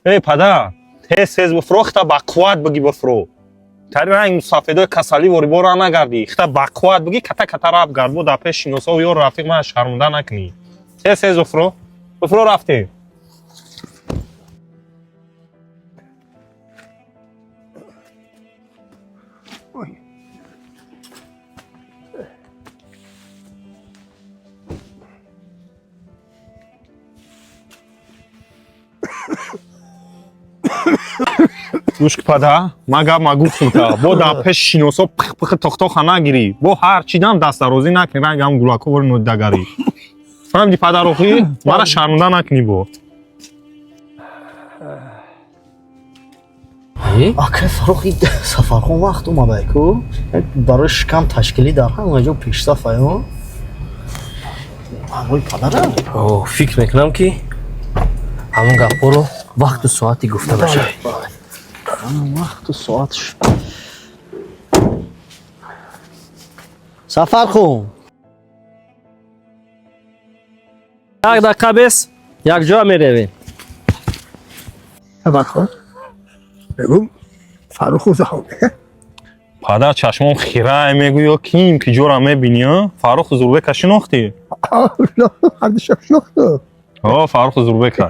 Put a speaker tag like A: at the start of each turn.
A: ای پدر تیز بفرو خطا بقوت بگی بفرو تاری رنگ سفیدای کسلی وری بارا نگردی خطا بقوت بگی کتا کتا راب گرد بود اپه شینوسا و یور رفیق من شرمنده نکنی تیز بفرو رفتی گوش که پدر مگه مگو خوتا با دپه شینوسا پخ پخ تختا نگیری با هر چی دم دست درازی نکنی رنگ هم گلاکو ور نودگری فهمیدی پدر روخی مرا شرمنده نکنی با
B: آخه فروخی سفرخون وقت اومده کو برای شکم تشکیلی در همونجا پیش صفحه ها آقای پدرم
C: فکر میکنم که همون گپا رو وقت و ساعتی گفته باشه
B: همون وقت و ساعتش سفرخون
C: یک دقیقه بس یک جا میرویم
D: سفرخون بگو فروخ زهانه
A: پدر چشمام خیره میگویا کیم که جورا میبینی فاروق زوربک شناختی
D: هر دو شب شناخته
A: فاروق زوربک